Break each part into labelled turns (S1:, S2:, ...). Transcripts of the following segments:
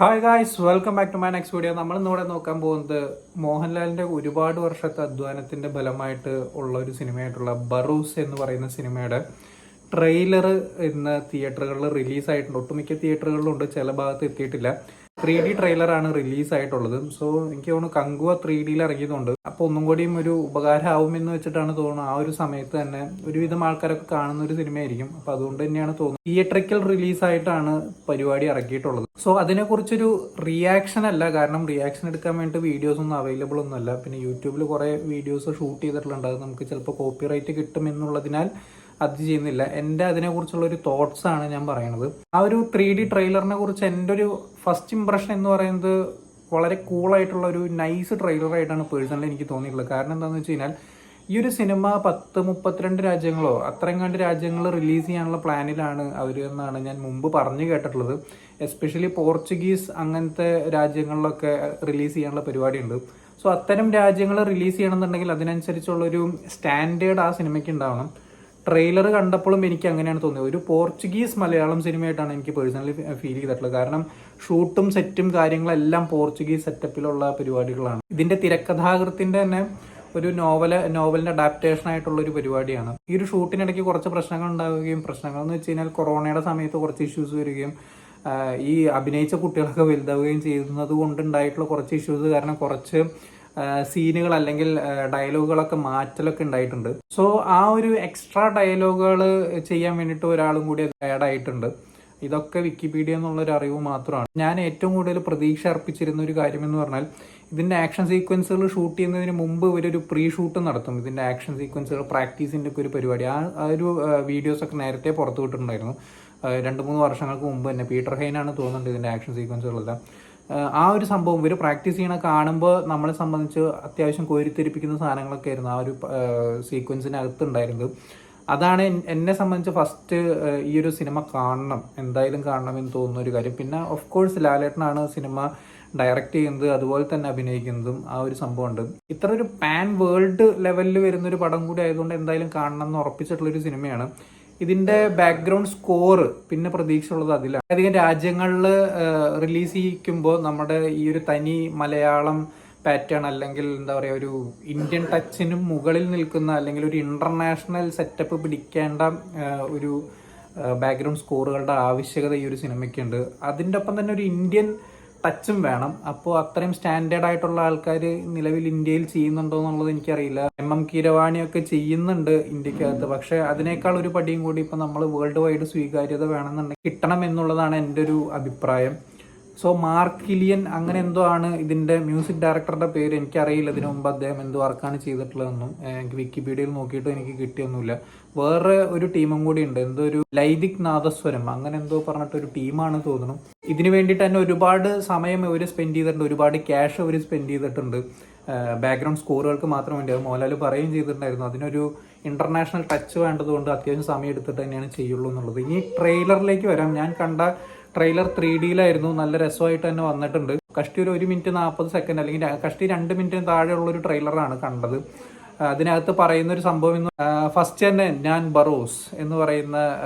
S1: Hi guys, welcome back to my next video. നമ്മൾ ഇന്നിവിടെ നോക്കാൻ പോകുന്നത് മോഹൻലാലിന്റെ ഒരുപാട് വർഷത്തെ അധ്വാനത്തിന്റെ ഫലമായിട്ട് ഉള്ള ഒരു സിനിമയായിട്ടുള്ള ബറൂസ് എന്ന് പറയുന്ന സിനിമയുടെ ട്രെയിലർ ഇന്ന് തിയേറ്ററുകളിൽ റിലീസായിട്ടുണ്ട്. ഒട്ടുമിക്ക തിയേറ്ററുകളിലുണ്ട്, ചില ഭാഗത്ത് എത്തിയിട്ടില്ല. 3D ട്രെയിലറാണ് റിലീസായിട്ടുള്ളത്. സോ എനിക്ക് തോന്നുന്നു കങ്കുവ 3Dയിൽ ഇറങ്ങിയതുകൊണ്ട് അപ്പോൾ ഒന്നും കൂടിയും ഒരു ഉപകാരമാവുമെന്ന് വെച്ചിട്ടാണ് തോന്നുന്നത്. ആ ഒരു സമയത്ത് തന്നെ ഒരുവിധം ആൾക്കാരൊക്കെ കാണുന്ന ഒരു സിനിമയായിരിക്കും. അപ്പോൾ അതുകൊണ്ട് തന്നെയാണ് തോന്നുന്നത് തിയേറ്ററിക്കൽ റിലീസായിട്ടാണ് പരിപാടി ഇറക്കിയിട്ടുള്ളത്. സോ അതിനെക്കുറിച്ചൊരു റിയാക്ഷൻ അല്ല, കാരണം റിയാക്ഷൻ എടുക്കാൻ വേണ്ടി വീഡിയോസ് ഒന്നും അവൈലബിൾ ഒന്നുമല്ല. പിന്നെ യൂട്യൂബിൽ കുറേ വീഡിയോസ് ഷൂട്ട് ചെയ്തിട്ടുള്ളത്, അത് നമുക്ക് ചിലപ്പോൾ കോപ്പിറൈറ്റ് കിട്ടുമെന്നുള്ളതിനാൽ അത് ചെയ്യുന്നില്ല. എൻ്റെ അതിനെക്കുറിച്ചുള്ള ഒരു തോട്ട്സ് ആണ് ഞാൻ പറയുന്നത്. ആ ഒരു 3D ട്രെയിലറിനെ കുറിച്ച് എൻ്റെ ഒരു ഫസ്റ്റ് ഇംപ്രഷൻ എന്ന് പറയുന്നത് വളരെ കൂളായിട്ടുള്ള ഒരു നൈസ് ട്രെയിലറായിട്ടാണ് പേഴ്സണലി എനിക്ക് തോന്നിയിട്ടുള്ളത്. കാരണം എന്താണെന്ന് വെച്ച് കഴിഞ്ഞാൽ ഈ ഒരു സിനിമ 32 രാജ്യങ്ങളോ അത്രയും കണ്ട് രാജ്യങ്ങൾ റിലീസ് ചെയ്യാനുള്ള പ്ലാനിലാണ് അവർ എന്നാണ് ഞാൻ മുമ്പ് പറഞ്ഞു കേട്ടിട്ടുള്ളത്. എസ്പെഷ്യലി പോർച്ചുഗീസ് അങ്ങനത്തെ രാജ്യങ്ങളിലൊക്കെ റിലീസ് ചെയ്യാനുള്ള പരിപാടിയുണ്ട്. സോ അത്തരം രാജ്യങ്ങൾ റിലീസ് ചെയ്യണമെന്നുണ്ടെങ്കിൽ അതിനനുസരിച്ചുള്ളൊരു സ്റ്റാൻഡേർഡ് ആ സിനിമയ്ക്ക് ഉണ്ടാവണം. ട്രെയിലർ കണ്ടപ്പോഴും എനിക്ക് അങ്ങനെയാണ് തോന്നിയത്. ഒരു പോർച്ചുഗീസ് മലയാളം സിനിമയായിട്ടാണ് എനിക്ക് പേഴ്സണലി ഫീൽ ചെയ്തിട്ടുള്ളത്. കാരണം ഷൂട്ടും സെറ്റും കാര്യങ്ങളെല്ലാം പോർച്ചുഗീസ് സെറ്റപ്പിലുള്ള പരിപാടികളാണ്. ഇതിന്റെ തിരക്കഥാകൃത്തിന്റെ തന്നെ ഒരു നോവലിന്റെ അഡാപ്റ്റേഷൻ ആയിട്ടുള്ള ഒരു പരിപാടിയാണ്. ഈ ഒരു ഷൂട്ടിനിടയ്ക്ക് കുറച്ച് പ്രശ്നങ്ങൾ ഉണ്ടാവുകയും, പ്രശ്നങ്ങൾ എന്ന് വെച്ച് കഴിഞ്ഞാൽ കൊറോണയുടെ സമയത്ത് കുറച്ച് ഇഷ്യൂസ് വരികയും ഈ അഭിനയിച്ച കുട്ടികളൊക്കെ വലുതാവുകയും ചെയ്യുന്നത് കൊണ്ടുണ്ടായിട്ടുള്ള കുറച്ച് ഇഷ്യൂസ് കാരണം കുറച്ച് സീനുകൾ അല്ലെങ്കിൽ ഡയലോഗുകളൊക്കെ മാറ്റലൊക്കെ ഉണ്ടായിട്ടുണ്ട്. സോ ആ ഒരു എക്സ്ട്രാ ഡയലോഗുകൾ ചെയ്യാൻ വേണ്ടിയിട്ട് ഒരാളും കൂടി ആഡ് ആയിട്ടുണ്ട്. ഇതൊക്കെ വിക്കിപീഡിയ എന്നുള്ളൊരു അറിവ് മാത്രമാണ്. ഞാൻ ഏറ്റവും കൂടുതൽ പ്രതീക്ഷ അർപ്പിച്ചിരുന്ന ഒരു കാര്യം എന്ന് പറഞ്ഞാൽ ഇതിന്റെ ആക്ഷൻ സീക്വൻസുകൾ ഷൂട്ട് ചെയ്യുന്നതിന് മുമ്പ് ഇവരൊരു പ്രീ ഷൂട്ട് നടത്തും. ഇതിന്റെ ആക്ഷൻ സീക്വൻസുകൾ പ്രാക്ടീസിന്റെ ഒക്കെ ഒരു പരിപാടി, ആ ഒരു വീഡിയോസ് ഒക്കെ നേരത്തെ പുറത്തു വിട്ടിട്ടുണ്ടായിരുന്നു. 2-3 വർഷങ്ങൾക്ക് മുമ്പ് തന്നെ പീറ്റർ ഹെയ്നാണ് തോന്നുന്നുണ്ട് ഇതിന്റെ ആക്ഷൻ സീക്വൻസുകളെല്ലാം. ആ ഒരു സംഭവം ഇവർ പ്രാക്ടീസ് ചെയ്യണ കാണുമ്പോൾ നമ്മളെ സംബന്ധിച്ച് അത്യാവശ്യം കോരിത്തെരിപ്പിക്കുന്ന സാധനങ്ങളൊക്കെ ആയിരുന്നു ആ ഒരു സീക്വൻസിനകത്ത് ഉണ്ടായിരുന്നത്. അതാണ് എന്നെ സംബന്ധിച്ച് ഫസ്റ്റ് ഈ ഒരു സിനിമ കാണണം, എന്തായാലും കാണണം എന്ന് തോന്നുന്ന ഒരു കാര്യം. പിന്നെ ഓഫ് കോഴ്സ് ലാലേട്ടനാണ് സിനിമ ഡയറക്റ്റ് ചെയ്യുന്നത്, അതുപോലെ തന്നെ അഭിനയിക്കുന്നതും. ആ ഒരു സംഭവമുണ്ട്. ഇത്ര ഒരു പാൻ വേൾഡ് ലെവലിൽ വരുന്ന ഒരു പടം കൂടി ആയതുകൊണ്ട് എന്തായാലും കാണണം എന്ന് ഉറപ്പിച്ചിട്ടുള്ളൊരു സിനിമയാണ്. ഇതിന്റെ ബാക്ക്ഗ്രൗണ്ട് സ്കോർ പിന്നെ പ്രതീക്ഷയുള്ളത് അതിലാണ്. അധികം രാജ്യങ്ങളിൽ റിലീസ് ചെയ്യിക്കുമ്പോൾ നമ്മുടെ ഈ ഒരു തനി മലയാളം പാറ്റേൺ അല്ലെങ്കിൽ എന്താ പറയുക ഒരു ഇന്ത്യൻ ടച്ചിനും മുകളിൽ നിൽക്കുന്ന അല്ലെങ്കിൽ ഒരു ഇന്റർനാഷണൽ സെറ്റപ്പ് പിടിക്കേണ്ട ഒരു ബാക്ക്ഗ്രൗണ്ട് സ്കോറുകളുടെ ആവശ്യകത ഈ ഒരു സിനിമയ്ക്കുണ്ട്. അതിൻ്റെ ഒപ്പം തന്നെ ഒരു ഇന്ത്യൻ ടച്ചും വേണം. അപ്പോൾ അത്രയും സ്റ്റാൻഡേർഡ് ആയിട്ടുള്ള ആൾക്കാർ നിലവിൽ ഇന്ത്യയിൽ ചെയ്യുന്നുണ്ടോ എന്നുള്ളത് എനിക്കറിയില്ല. MM കീരവാണിയൊക്കെ ചെയ്യുന്നുണ്ട് ഇന്ത്യക്കകത്ത്. പക്ഷെ അതിനേക്കാൾ ഒരു പടിയും കൂടി ഇപ്പം നമ്മൾ വേൾഡ് വൈഡ് സ്വീകാര്യത വേണമെന്നുണ്ടെങ്കിൽ കിട്ടണം എന്നുള്ളതാണ് എൻ്റെ ഒരു അഭിപ്രായം. സോ മാർക്ക് കിലിയൻ അങ്ങനെ എന്തോ ആണ് ഇതിന്റെ മ്യൂസിക് ഡയറക്ടറുടെ പേര്. എനിക്കറിയില്ല ഇതിനു മുമ്പ് അദ്ദേഹം എന്ത് വർക്കാണ് ചെയ്തിട്ടുള്ളതെന്നും. എനിക്ക് വിക്കിപീഡിയയിൽ നോക്കിയിട്ട് എനിക്ക് കിട്ടിയൊന്നുമില്ല. വേറെ ഒരു ടീമും കൂടി ഉണ്ട്, എന്തോ ഒരു ലൈദിക് നാദസ്വരം അങ്ങനെ എന്തോ പറഞ്ഞിട്ടൊരു ടീമാണ് തോന്നുന്നു. ഇതിനു വേണ്ടിയിട്ട് തന്നെ ഒരുപാട് സമയം ഇവർ സ്പെൻഡ് ചെയ്തിട്ടുണ്ട്, ഒരുപാട് ക്യാഷ് അവർ സ്പെൻഡ് ചെയ്തിട്ടുണ്ട് ബാക്ക്ഗ്രൗണ്ട് സ്കോറുകൾക്ക് മാത്രം വേണ്ടി. അത് മോഹൻലാൽ പറയുകയും ചെയ്തിട്ടുണ്ടായിരുന്നു, അതിനൊരു ഇന്റർനാഷണൽ ടച്ച് വേണ്ടതുകൊണ്ട് അത്യാവശ്യം സമയം എടുത്തിട്ട് തന്നെയാണ് ചെയ്യുള്ളൂ എന്നുള്ളത്. ഇനി ട്രെയിലറിലേക്ക് വരാം. ഞാൻ കണ്ട ട്രെയിലർ 3Dയിലായിരുന്നു, നല്ല രസമായിട്ട് തന്നെ വന്നിട്ടുണ്ട്. കഷ്ടി ഒരു 1 മിനിറ്റ് 40 സെക്കൻഡ് അല്ലെങ്കിൽ കഷ്ടി 2 മിനിറ്റിന് താഴെയുള്ള ഒരു ട്രെയിലറാണ് കണ്ടത്. അതിനകത്ത് പറയുന്ന ഒരു സംഭവം ഫസ്റ്റ് തന്നെ ഞാൻ ബറോസ് എന്ന് പറയുന്ന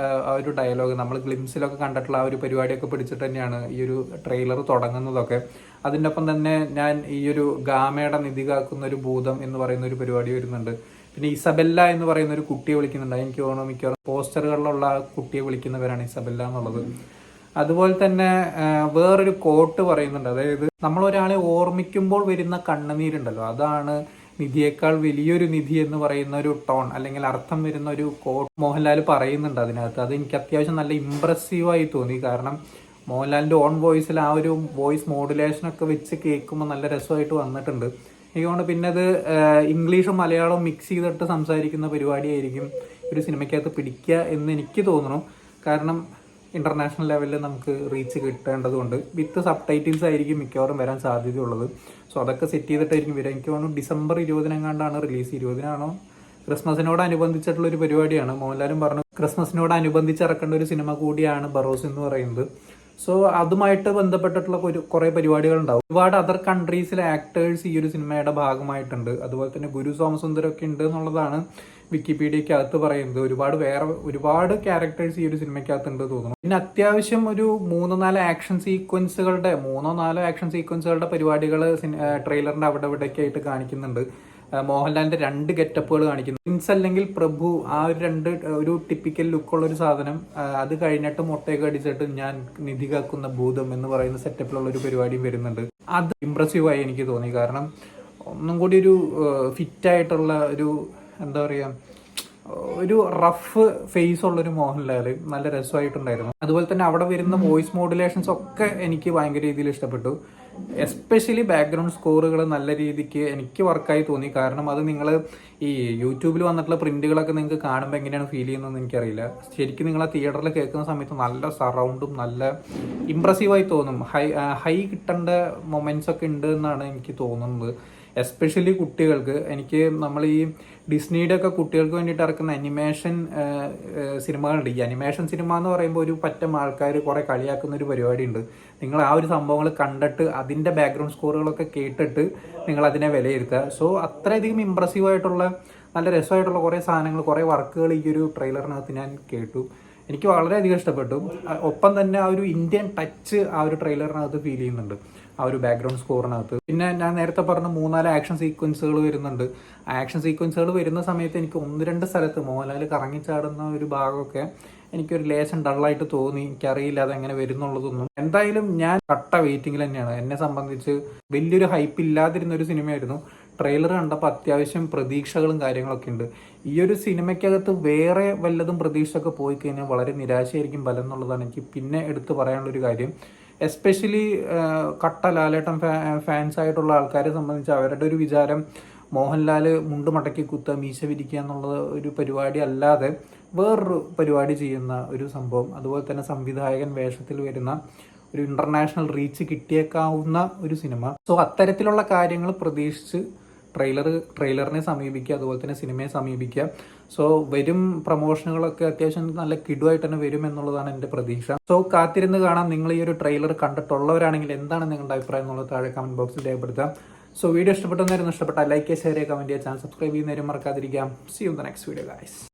S1: ആ ഒരു ഡയലോഗ് നമ്മൾ ഗ്ലിംസിലൊക്കെ കണ്ടിട്ടുള്ള ആ ഒരു പരിപാടിയൊക്കെ പിടിച്ചിട്ട് തന്നെയാണ് ഈ ഒരു ട്രെയിലർ തുടങ്ങുന്നതൊക്കെ. അതിൻ്റെ ഒപ്പം തന്നെ ഞാൻ ഈ ഒരു ഗാമയുടെ നിധി കാക്കുന്ന ഒരു ഭൂതം എന്ന് പറയുന്ന ഒരു പരിപാടി വരുന്നുണ്ട്. പിന്നെ ഇസബെല്ല എന്ന് പറയുന്ന ഒരു കുട്ടിയെ വിളിക്കുന്നുണ്ട്. എനിക്ക് തോന്നുന്നു മിക്കവാറും പോസ്റ്ററുകളിലുള്ള കുട്ടിയെ വിളിക്കുന്നവരാണ് ഇസബെല്ല എന്നുള്ളത്. അതുപോലെ തന്നെ വേറൊരു കോട്ട് പറയുന്നുണ്ട്, അതായത് നമ്മൾ ഒരാളെ ഓർമ്മിക്കുമ്പോൾ വരുന്ന കണ്ണുനീരുണ്ടല്ലോ, അതാണ് നിധിയേക്കാൾ വലിയൊരു നിധി എന്ന് പറയുന്ന ഒരു ടോൺ അല്ലെങ്കിൽ അർത്ഥം വരുന്ന ഒരു കോട്ട് മോഹൻലാൽ പറയുന്നുണ്ട് അതിനകത്ത്. അത് എനിക്ക് അത്യാവശ്യം നല്ല ഇമ്പ്രസീവായി തോന്നി. കാരണം മോഹൻലാലിന്റെ ഓൺ വോയിസിൽ ആ ഒരു വോയിസ് മോഡുലേഷനൊക്കെ വെച്ച് കേൾക്കുമ്പോൾ നല്ല രസമായിട്ട് വന്നിട്ടുണ്ട്. എനിക്കൊണ്ട് പിന്നെ അത് ഇംഗ്ലീഷും മലയാളവും മിക്സ് ചെയ്തിട്ട് സംസാരിക്കുന്ന പരിപാടിയായിരിക്കും ഒരു സിനിമയ്ക്കകത്ത് പിടിക്കുക എന്ന് എനിക്ക് തോന്നുന്നു. കാരണം ഇന്റർനാഷണൽ ലെവലിൽ നമുക്ക് റീച്ച് കിട്ടേണ്ടതുകൊണ്ട് വിത്ത് സബ് ടൈറ്റിൽസ് ആയിരിക്കും മിക്കവാറും വരാൻ സാധ്യതയുള്ളത്. സോ അതൊക്കെ സെറ്റ് ചെയ്തിട്ടായിരിക്കും വരിക. എനിക്ക് തോന്നുന്നു ഡിസംബർ 20 റിലീസ്. 20 ക്രിസ്മസിനോടനുബന്ധിച്ചിട്ടുള്ള ഒരു പരിപാടിയാണ്. മോഹൻലാലും പറഞ്ഞു ക്രിസ്മസിനോടനുബന്ധിച്ച് ഇറക്കേണ്ട ഒരു സിനിമ കൂടിയാണ് ബറോസ് എന്ന് പറയുന്നത്. സോ അതുമായിട്ട് ബന്ധപ്പെട്ടിട്ടുള്ള കുറേ പരിപാടികൾ ഉണ്ടാവും. ഒരുപാട് അതർ കൺട്രീസിലെ ആക്ടേഴ്സ് ഈ ഒരു സിനിമയുടെ ഭാഗമായിട്ടുണ്ട്. അതുപോലെ തന്നെ ഗുരു സോമസുന്ദരൊക്കെ ഉണ്ട് എന്നുള്ളതാണ് വിക്കിപീഡിയക്കകത്ത് പറയുന്നത്. ഒരുപാട് ക്യാരക്ടേഴ്സ് ഈ ഒരു സിനിമയ്ക്കകത്തുണ്ട് തോന്നുന്നു. പിന്നെ അത്യാവശ്യം ഒരു 3-4 ആക്ഷൻ സീക്വൻസുകളുടെ പരിപാടികൾ ട്രെയിലറിന്റെ അവിടെ ഇവിടെയൊക്കെ ആയിട്ട് കാണിക്കുന്നുണ്ട്. മോഹൻലാലിന്റെ 2 ഗെറ്റപ്പുകൾ കാണിക്കുന്നു. പ്രിൻസ് അല്ലെങ്കിൽ പ്രഭു, ആ ഒരു ടിപ്പിക്കൽ ലുക്കുള്ള ഒരു സാധനം. അത് കഴിഞ്ഞിട്ട് മുട്ടയൊക്കെ അടിച്ചിട്ട് ഞാൻ നിധി കാക്കുന്ന ഭൂതം എന്ന് പറയുന്ന സെറ്റപ്പിലുള്ള ഒരു പരിപാടിയും വരുന്നുണ്ട്. അത് ഇംപ്രസീവായി എനിക്ക് തോന്നി. കാരണം ഒന്നും കൂടി ഒരു ഫിറ്റായിട്ടുള്ള ഒരു എന്താ പറയുക, ഒരു റഫ് ഫേസ് ഉള്ളൊരു മോഹൻലാൽ നല്ല രസമായിട്ടുണ്ടായിരുന്നു. അതുപോലെ തന്നെ അവിടെ വരുന്ന വോയിസ് മോഡുലേഷൻസ് ഒക്കെ എനിക്ക് ഭയങ്കര രീതിയിൽ ഇഷ്ടപ്പെട്ടു. എസ്പെഷ്യലി ബാക്ക്ഗ്രൗണ്ട് സ്കോറുകൾ നല്ല രീതിക്ക് എനിക്ക് വർക്കായി തോന്നി. കാരണം അത് നിങ്ങൾ ഈ യൂട്യൂബിൽ വന്നിട്ടുള്ള പ്രിന്റുകളൊക്കെ നിങ്ങൾക്ക് കാണുമ്പോൾ എങ്ങനെയാണ് ഫീൽ ചെയ്യുന്നതെന്ന് എനിക്കറിയില്ല. ശരിക്കും നിങ്ങൾ ആ തിയേറ്ററിൽ കേൾക്കുന്ന സമയത്ത് നല്ല സറൗണ്ടും നല്ല ഇമ്പ്രസീവായി തോന്നും. ഹൈ കിട്ടേണ്ട മൊമെന്റ്സ് ഒക്കെ ഉണ്ട് എന്നാണ് എനിക്ക് തോന്നുന്നത്. എസ്പെഷ്യലി കുട്ടികൾക്ക്. നമ്മൾ ഈ ഡിസ്നിയുടെ ഒക്കെ കുട്ടികൾക്ക് വേണ്ടിയിട്ട് ഇറക്കുന്ന അനിമേഷൻ സിനിമകളുണ്ട്. ഈ അനിമേഷൻ സിനിമ എന്ന് പറയുമ്പോൾ ഒരു പറ്റം ആൾക്കാർ കുറെ കളിയാക്കുന്ന ഒരു പരിപാടി ഉണ്ട്. നിങ്ങൾ ആ ഒരു സംഭവങ്ങൾ കണ്ടിട്ട് അതിൻ്റെ ബാക്ക്ഗ്രൗണ്ട് സ്കോറുകളൊക്കെ കേട്ടിട്ട് നിങ്ങൾ അതിനെ വിലയിരുത്തുക. സോ അത്രയധികം ഇമ്പ്രസീവായിട്ടുള്ള നല്ല രസമായിട്ടുള്ള കുറേ സാധനങ്ങൾ, കുറേ വർക്കുകൾ ഈ ഒരു ട്രെയിലറിനകത്ത് ഞാൻ കേട്ടു. എനിക്ക് വളരെയധികം ഇഷ്ടപ്പെട്ടു. ഒപ്പം തന്നെ ആ ഒരു ഇന്ത്യൻ ടച്ച് ആ ഒരു ട്രെയിലറിനകത്ത് ഫീൽ ചെയ്യുന്നുണ്ട്, ആ ഒരു ബാക്ക്ഗ്രൗണ്ട് സ്കോറിനകത്ത്. പിന്നെ ഞാൻ നേരത്തെ പറഞ്ഞ 3-4 ആക്ഷൻ സീക്വൻസുകൾ വരുന്നുണ്ട്. ആക്ഷൻ സീക്വൻസുകൾ വരുന്ന സമയത്ത് എനിക്ക് 1-2 സ്ഥലത്ത് മോഹൻലാൽ കറങ്ങിച്ചാടുന്ന ഒരു ഭാഗമൊക്കെ എനിക്കൊരു ലേശം ഡള്ളായിട്ട് തോന്നി. എനിക്കറിയില്ല അതെങ്ങനെ വരുന്നുള്ളതൊന്നും. എന്തായാലും ഞാൻ കട്ട വെയിറ്റിംഗിൽ തന്നെയാണ്. എന്നെ സംബന്ധിച്ച് വലിയൊരു ഹൈപ്പ് ഇല്ലാതിരുന്ന ഒരു സിനിമയായിരുന്നു. ട്രെയിലർ കണ്ടപ്പോൾ അത്യാവശ്യം പ്രതീക്ഷകളും കാര്യങ്ങളൊക്കെ ഉണ്ട്. ഈ ഒരു സിനിമയ്ക്കകത്ത് വേറെ വല്ലതും പ്രതീക്ഷയൊക്കെ പോയി കഴിഞ്ഞാൽ വളരെ നിരാശയായിരിക്കും ഫലം എന്നുള്ളതാണ് എനിക്ക് പിന്നെ എടുത്തു പറയാനുള്ളൊരു കാര്യം. എസ്പെഷ്യലി കട്ട ലാലേട്ടൻ ഫാൻസ് ആയിട്ടുള്ള ആൾക്കാരെ സംബന്ധിച്ച് അവരുടെ ഒരു വിചാരം മോഹൻലാൽ മുണ്ട് മടക്കി കുത്തുക, മീശ വിരിക്കുക എന്നുള്ള ഒരു പരിപാടി അല്ലാതെ വേറൊരു പരിപാടി ചെയ്യുന്ന ഒരു സംഭവം. അതുപോലെ തന്നെ സംവിധായകൻ വേഷത്തിൽ വരുന്ന ഒരു ഇന്റർനാഷണൽ റീച്ച് കിട്ടിയേക്കാവുന്ന ഒരു സിനിമ. സോ അത്തരത്തിലുള്ള കാര്യങ്ങൾ പ്രതീക്ഷിച്ച് ട്രെയിലറിനെ സമീപിക്കുക, അതുപോലെ തന്നെ സിനിമയെ സമീപിക്കുക. സോ വരും പ്രൊമോഷനുകളൊക്കെ അത്യാവശ്യം നല്ല കിടുവായിട്ട് തന്നെ വരും എന്നുള്ളതാണ് എൻ്റെ പ്രതീക്ഷ. സോ കാത്തിരുന്ന് കാണാം. നിങ്ങൾ ഈ ഒരു ട്രെയിലർ കണ്ടിട്ടുള്ളവരാണെങ്കിൽ എന്താണ് നിങ്ങളുടെ അഭിപ്രായം എന്നുള്ളത് താഴെ കമന്റ് ബോക്സിൽ രേഖപ്പെടുത്താം. സോ വീഡിയോ ഇഷ്ടപ്പെട്ടെന്നായിരുന്നു. ഇഷ്ടപ്പെട്ടാൽ ലൈക്ക് ചെയ്യുക, ഷെയർ ചെയ്യുക, കമന്റ് ചെയ്യുക, ചാനൽ സബ്സ്ക്രൈബ് ചെയ്യുന്നവരും മറക്കാതിരിക്കാം. See you in the next video guys.